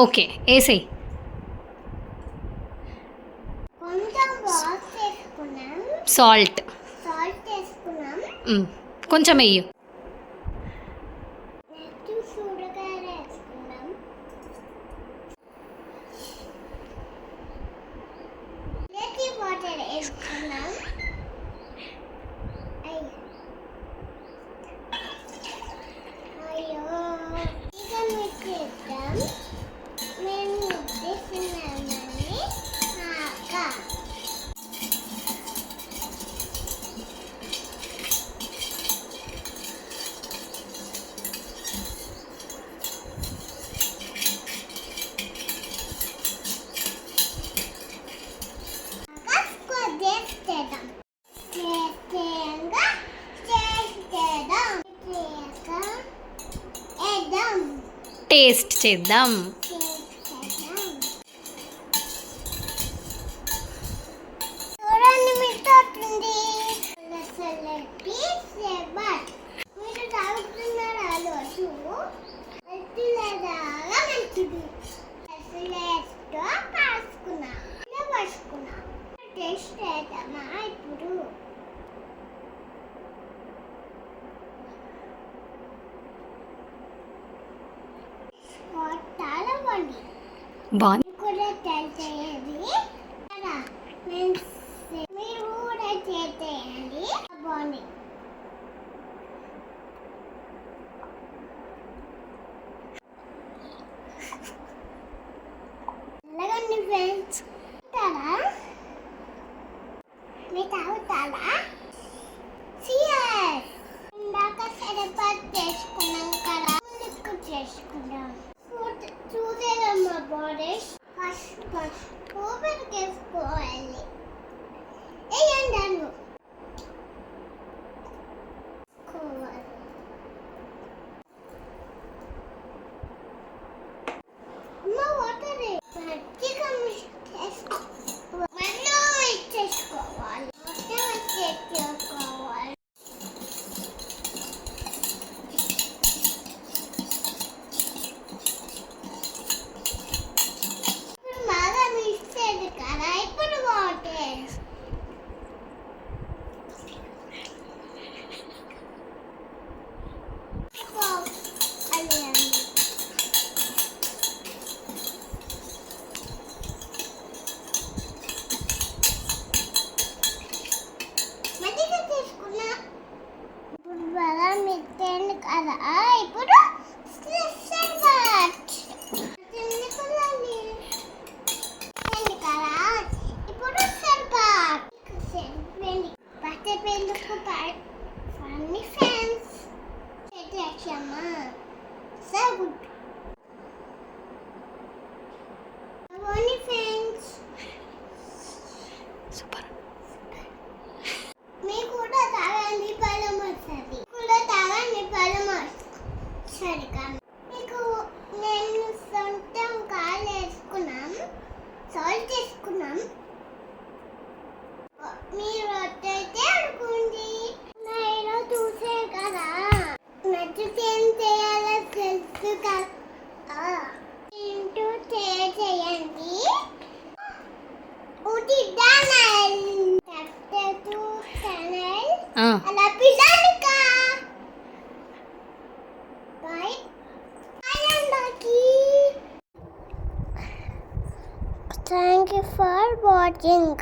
Okay, వేసేయి. Salt కొంచెం వెయ్యి. Taste చేద్దాం. బాగుంది. ఫ్రెండ్స్ మీరు తాగుతారా? ఇందాక సరిపడి చేసుకున్నాం కదా, ముందుకు చేసుకుందాం. చూసేదమ్మా బాడీ ఫస్ట్ ఓపెన్ చేసుకోవాలి. వేయండి కదా. ఇప్పుడు సూపర్. మీకు కూడా తాగండి, బలం వస్తుంది. కూడా తాగండి, బలం సరిగా. మీకు నేను సొంతం కాలు వేసుకున్నాం, సాల్ట్ వేసుకున్నాం. మీరు వద్దైతే అనుకోండి. నేను చూసే కదా, నచ్చితే ఏం చేయాలో తెలుసు కదా. ఇంటూ చేయండి. Thank you for watching.